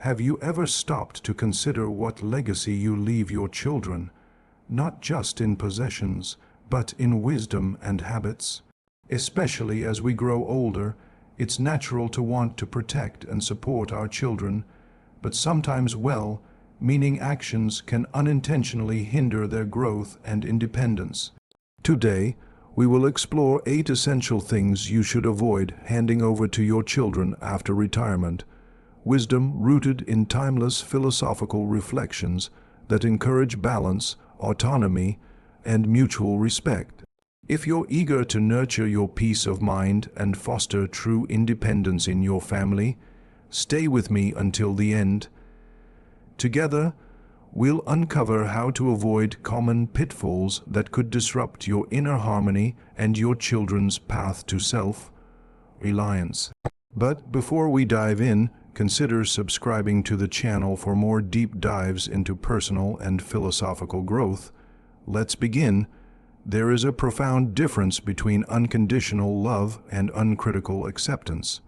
Have you ever stopped to consider what legacy you leave your children, not just in possessions, but in wisdom and habits? Especially as we grow older, it's natural to want to protect and support our children, but sometimes well-meaning actions can unintentionally hinder their growth and independence. Today, we will explore 8 essential things you should avoid handing over to your children after retirement. Wisdom rooted in timeless philosophical reflections that encourage balance, autonomy, and mutual respect. If you're eager to nurture your peace of mind and foster true independence in your family, stay with me until the end. Together, we'll uncover how to avoid common pitfalls that could disrupt your inner harmony and your children's path to self-reliance. But before we dive in, consider subscribing to the channel for more deep dives into personal and philosophical growth. Let's begin. There is a profound difference between unconditional love and uncritical acceptance.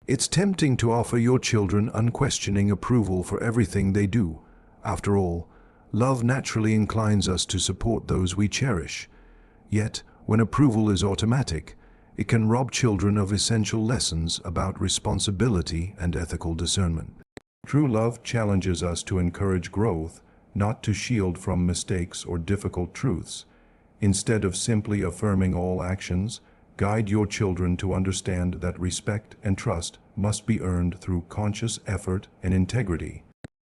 It's tempting to offer your children unquestioning approval for everything they do. After all, love naturally inclines us to support those we cherish. Yet, when approval is automatic, it can rob children of essential lessons about responsibility and ethical discernment. True love challenges us to encourage growth, not to shield from mistakes or difficult truths. Instead of simply affirming all actions, guide your children to understand that respect and trust must be earned through conscious effort and integrity.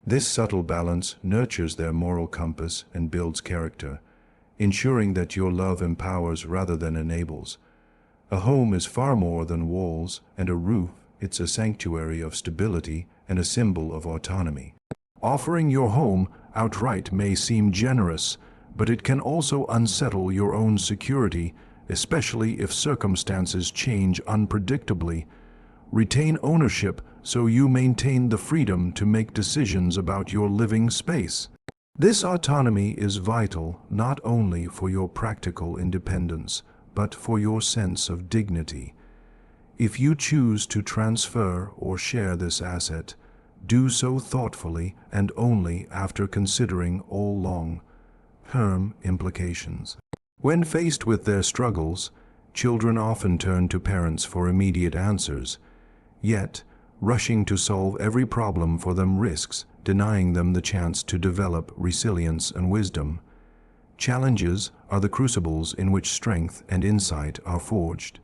This subtle balance nurtures their moral compass and builds character, ensuring that your love empowers rather than enables. A home is far more than walls and a roof. It's a sanctuary of stability and a symbol of autonomy. Offering your home outright may seem generous, but it can also unsettle your own security, especially if circumstances change unpredictably. Retain ownership so you maintain the freedom to make decisions about your living space. This autonomy is vital not only for your practical independence, but for your sense of dignity. If you choose to transfer or share this asset, do so thoughtfully and only after considering all long-term implications. When faced with their struggles, children often turn to parents for immediate answers. Yet, rushing to solve every problem for them risks denying them the chance to develop resilience and wisdom. Challenges are the crucibles in which strength and insight are forged.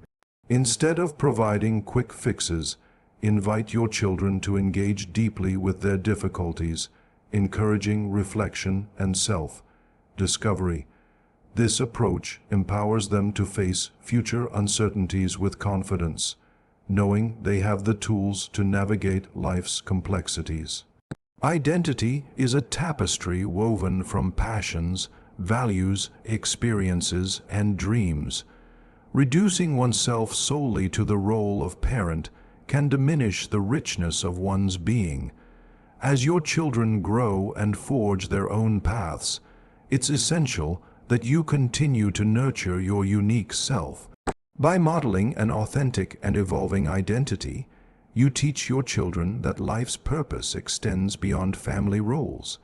Instead of providing quick fixes, invite your children to engage deeply with their difficulties, encouraging reflection and self-discovery. This approach empowers them to face future uncertainties with confidence, knowing they have the tools to navigate life's complexities. Identity is a tapestry woven from passions, values, experiences, and dreams. Reducing oneself solely to the role of parent can diminish the richness of one's being. As your children grow and forge their own paths, it's essential that you continue to nurture your unique self. By modeling an authentic and evolving identity, you teach your children that life's purpose extends beyond family roles.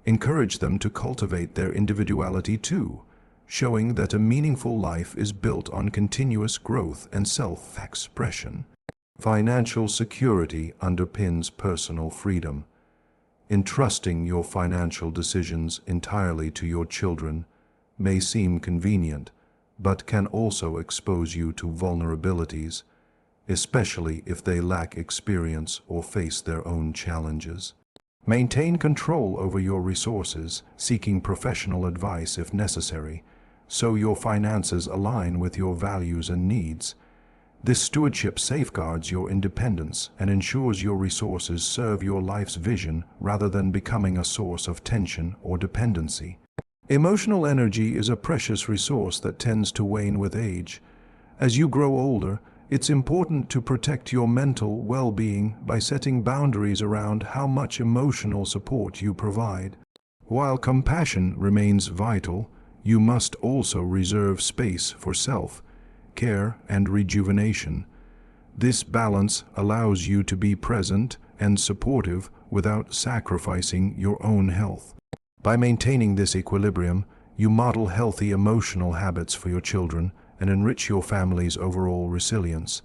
Encourage them to cultivate their individuality too, showing that a meaningful life is built on continuous growth and self-expression. Financial security underpins personal freedom. Entrusting your financial decisions entirely to your children may seem convenient, but can also expose you to vulnerabilities, especially if they lack experience or face their own challenges. Maintain control over your resources, seeking professional advice if necessary, so your finances align with your values and needs. This stewardship safeguards your independence and ensures your resources serve your life's vision rather than becoming a source of tension or dependency. Emotional energy is a precious resource that tends to wane with age. As you grow older, it's important to protect your mental well-being by setting boundaries around how much emotional support you provide. While compassion remains vital, you must also reserve space for self-care and rejuvenation. This balance allows you to be present and supportive without sacrificing your own health. By maintaining this equilibrium, you model healthy emotional habits for your children and enrich your family's overall resilience.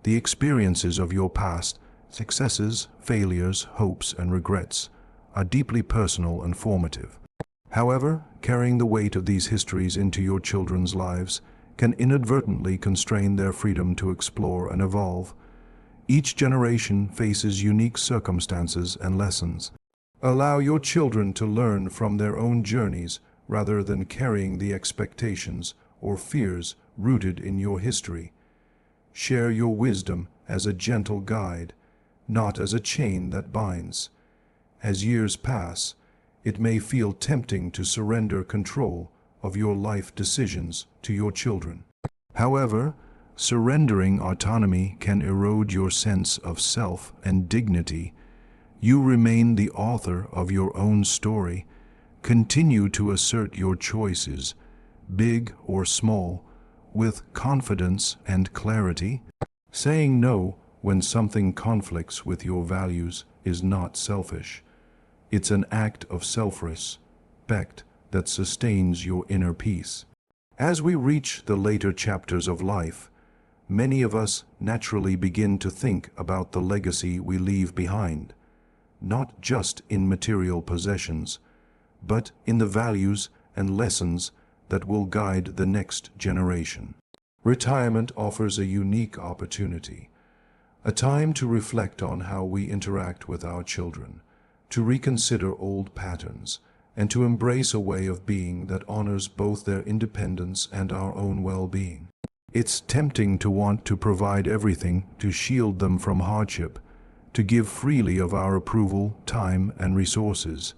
The experiences of your past, successes, failures, hopes, and regrets, are deeply personal and formative. However, carrying the weight of these histories into your children's lives can inadvertently constrain their freedom to explore and evolve. Each generation faces unique circumstances and lessons. Allow your children to learn from their own journeys rather than carrying the expectations or fears rooted in your history. Share your wisdom as a gentle guide, not as a chain that binds. As years pass, it may feel tempting to surrender control of your life decisions to your children. However, surrendering autonomy can erode your sense of self and dignity. You remain the author of your own story. Continue to assert your choices, big or small, with confidence and clarity. Saying no when something conflicts with your values is not selfish. It's an act of self-respect that sustains your inner peace. As we reach the later chapters of life, many of us naturally begin to think about the legacy we leave behind, not just in material possessions, but in the values and lessons that will guide the next generation. Retirement offers a unique opportunity, a time to reflect on how we interact with our children, to reconsider old patterns, and to embrace a way of being that honors both their independence and our own well-being. It's tempting to want to provide everything to shield them from hardship, to give freely of our approval, time, and resources.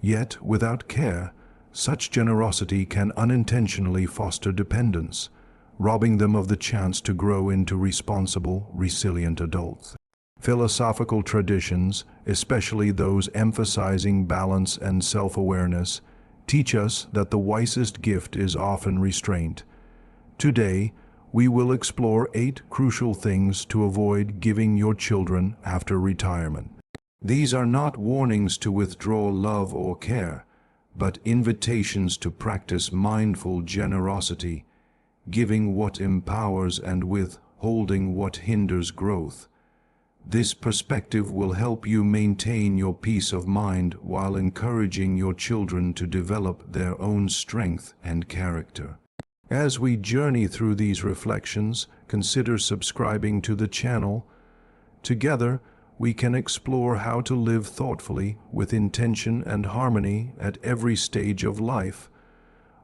Yet, without care, such generosity can unintentionally foster dependence, robbing them of the chance to grow into responsible, resilient adults. Philosophical traditions, especially those emphasizing balance and self-awareness, teach us that the wisest gift is often restraint. Today, we will explore 8 crucial things to avoid giving your children after retirement. These are not warnings to withdraw love or care, but invitations to practice mindful generosity, giving what empowers and withholding what hinders growth. This perspective will help you maintain your peace of mind while encouraging your children to develop their own strength and character. As we journey through these reflections, consider subscribing to the channel. Together, we can explore how to live thoughtfully with intention and harmony at every stage of life.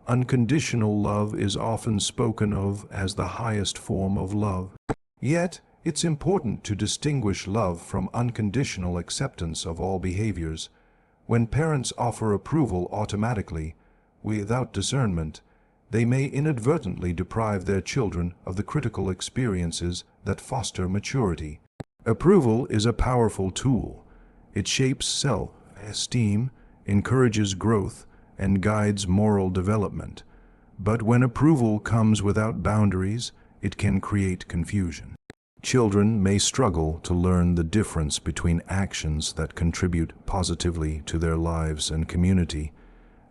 Unconditional love is often spoken of as the highest form of love. Yet, it's important to distinguish love from unconditional acceptance of all behaviors. When parents offer approval automatically, without discernment, they may inadvertently deprive their children of the critical experiences that foster maturity. Approval is a powerful tool. It shapes self-esteem, encourages growth, and guides moral development. But when approval comes without boundaries, it can create confusion. Children may struggle to learn the difference between actions that contribute positively to their lives and community,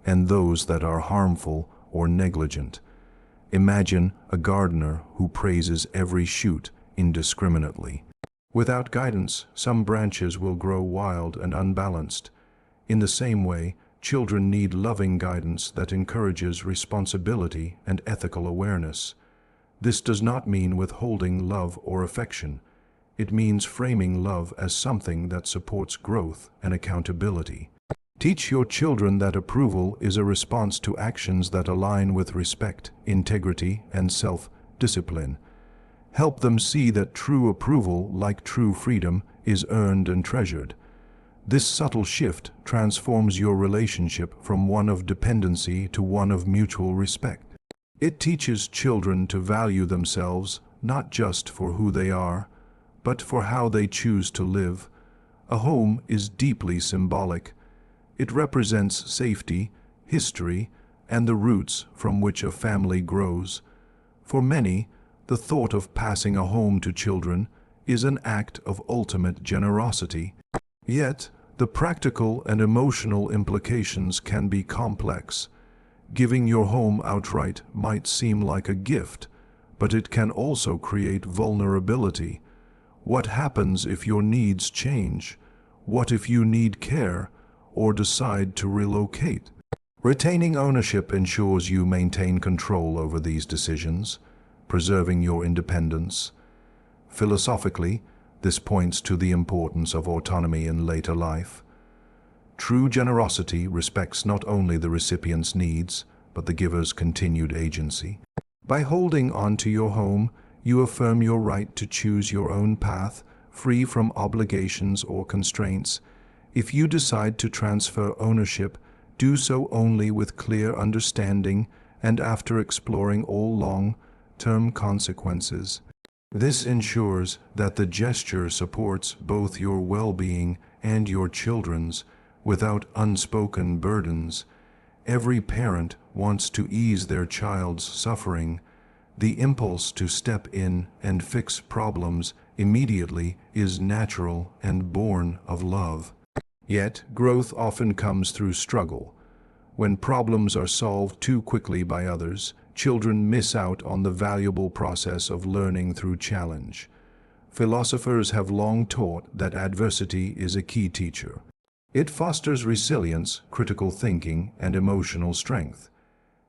and those that are harmful or negligent. Imagine a gardener who praises every shoot indiscriminately. Without guidance, some branches will grow wild and unbalanced. In the same way, children need loving guidance that encourages responsibility and ethical awareness. This does not mean withholding love or affection. It means framing love as something that supports growth and accountability. Teach your children that approval is a response to actions that align with respect, integrity, and self-discipline. Help them see that true approval, like true freedom, is earned and treasured. This subtle shift transforms your relationship from one of dependency to one of mutual respect. It teaches children to value themselves not just for who they are, but for how they choose to live. A home is deeply symbolic. It represents safety, history, and the roots from which a family grows. For many, the thought of passing a home to children is an act of ultimate generosity. Yet, the practical and emotional implications can be complex. Giving your home outright might seem like a gift, but it can also create vulnerability. What happens if your needs change? What if you need care or decide to relocate? Retaining ownership ensures you maintain control over these decisions, preserving your independence. Philosophically, this points to the importance of autonomy in later life. True generosity respects not only the recipient's needs, but the giver's continued agency. By holding on to your home, you affirm your right to choose your own path, free from obligations or constraints. If you decide to transfer ownership, do so only with clear understanding and after exploring all long-term consequences. This ensures that the gesture supports both your well-being and your children's without unspoken burdens. Every parent wants to ease their child's suffering. The impulse to step in and fix problems immediately is natural and born of love. Yet, growth often comes through struggle. When problems are solved too quickly by others, children miss out on the valuable process of learning through challenge. Philosophers have long taught that adversity is a key teacher. It fosters resilience, critical thinking, and emotional strength.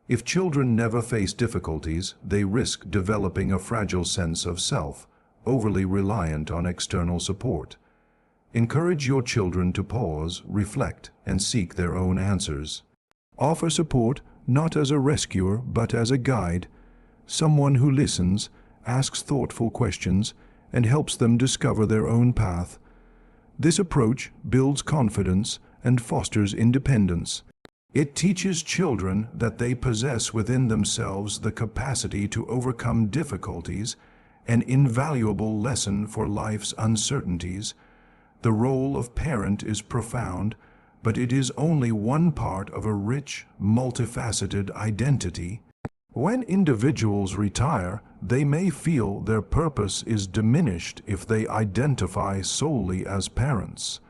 If children never face difficulties, they risk developing a fragile sense of self, overly reliant on external support. Encourage your children to pause, reflect, and seek their own answers. Offer support not as a rescuer, but as a guide, someone who listens, asks thoughtful questions, and helps them discover their own path. This approach builds confidence and fosters independence. It teaches children that they possess within themselves the capacity to overcome difficulties, an invaluable lesson for life's uncertainties. The role of parent is profound, but it is only one part of a rich, multifaceted identity. When individuals retire, they may feel their purpose is diminished if they identify solely as parents.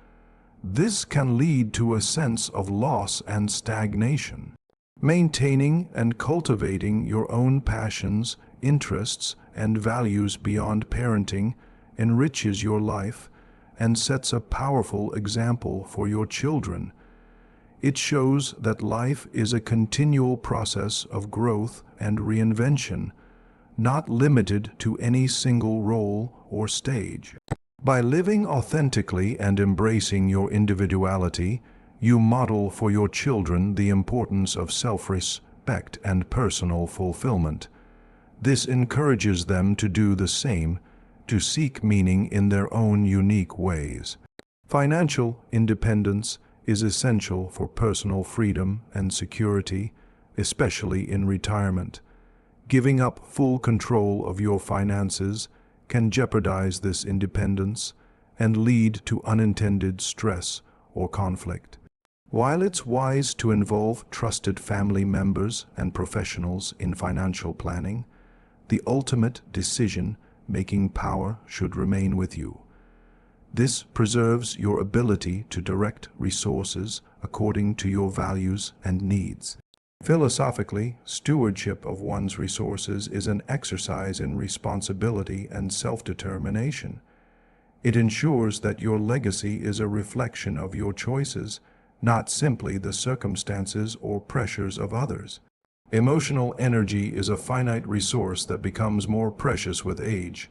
This can lead to a sense of loss and stagnation. Maintaining and cultivating your own passions, interests, and values beyond parenting enriches your life and sets a powerful example for your children. It shows that life is a continual process of growth and reinvention, not limited to any single role or stage. By living authentically and embracing your individuality, you model for your children the importance of self-respect and personal fulfillment. This encourages them to do the same, to seek meaning in their own unique ways. Financial independence is essential for personal freedom and security, especially in retirement. Giving up full control of your finances can jeopardize this independence and lead to unintended stress or conflict. While it's wise to involve trusted family members and professionals in financial planning, the ultimate decision-making power should remain with you. This preserves your ability to direct resources according to your values and needs. Philosophically, stewardship of one's resources is an exercise in responsibility and self-determination. It ensures that your legacy is a reflection of your choices, not simply the circumstances or pressures of others. Emotional energy is a finite resource that becomes more precious with age.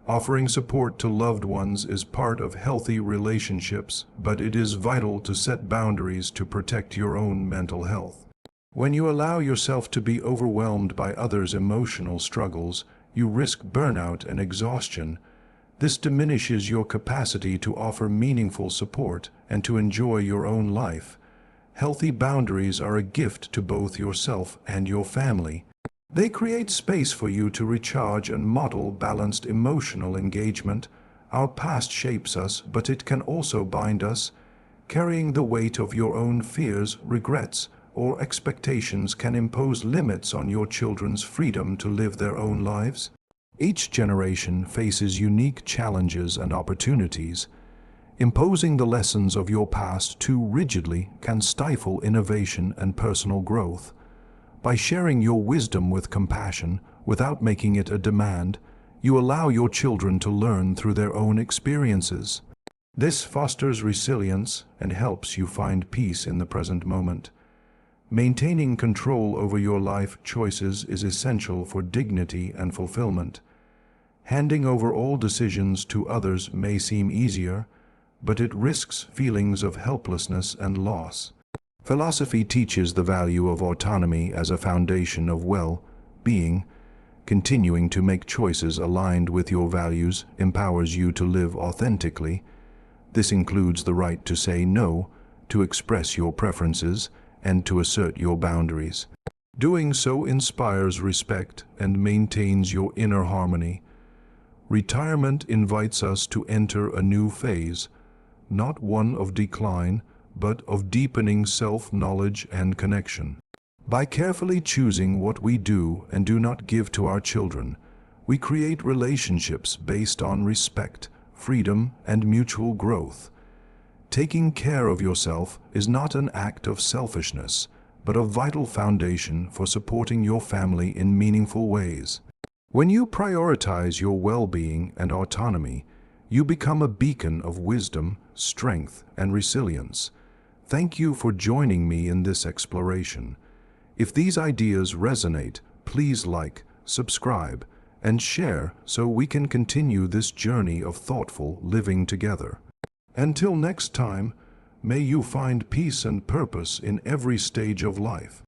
Offering support to loved ones is part of healthy relationships, but it is vital to set boundaries to protect your own mental health. When you allow yourself to be overwhelmed by others' emotional struggles, you risk burnout and exhaustion. This diminishes your capacity to offer meaningful support and to enjoy your own life. Healthy boundaries are a gift to both yourself and your family. They create space for you to recharge and model balanced emotional engagement. Our past shapes us, but it can also bind us. Carrying the weight of your own fears, regrets, or expectations can impose limits on your children's freedom to live their own lives. Each generation faces unique challenges and opportunities. Imposing the lessons of your past too rigidly can stifle innovation and personal growth. By sharing your wisdom with compassion, without making it a demand, you allow your children to learn through their own experiences. This fosters resilience and helps you find peace in the present moment. Maintaining control over your life choices is essential for dignity and fulfillment. Handing over all decisions to others may seem easier, but it risks feelings of helplessness and loss. Philosophy teaches the value of autonomy as a foundation of well-being. Continuing to make choices aligned with your values empowers you to live authentically. This includes the right to say no, to express your preferences, and to assert your boundaries. Doing so inspires respect and maintains your inner harmony. Retirement invites us to enter a new phase, not one of decline, but of deepening self-knowledge and connection. By carefully choosing what we do and do not give to our children, we create relationships based on respect, freedom, and mutual growth. Taking care of yourself is not an act of selfishness, but a vital foundation for supporting your family in meaningful ways. When you prioritize your well-being and autonomy, you become a beacon of wisdom, strength, and resilience. Thank you for joining me in this exploration. If these ideas resonate, please like, subscribe, and share so we can continue this journey of thoughtful living together. Until next time, may you find peace and purpose in every stage of life.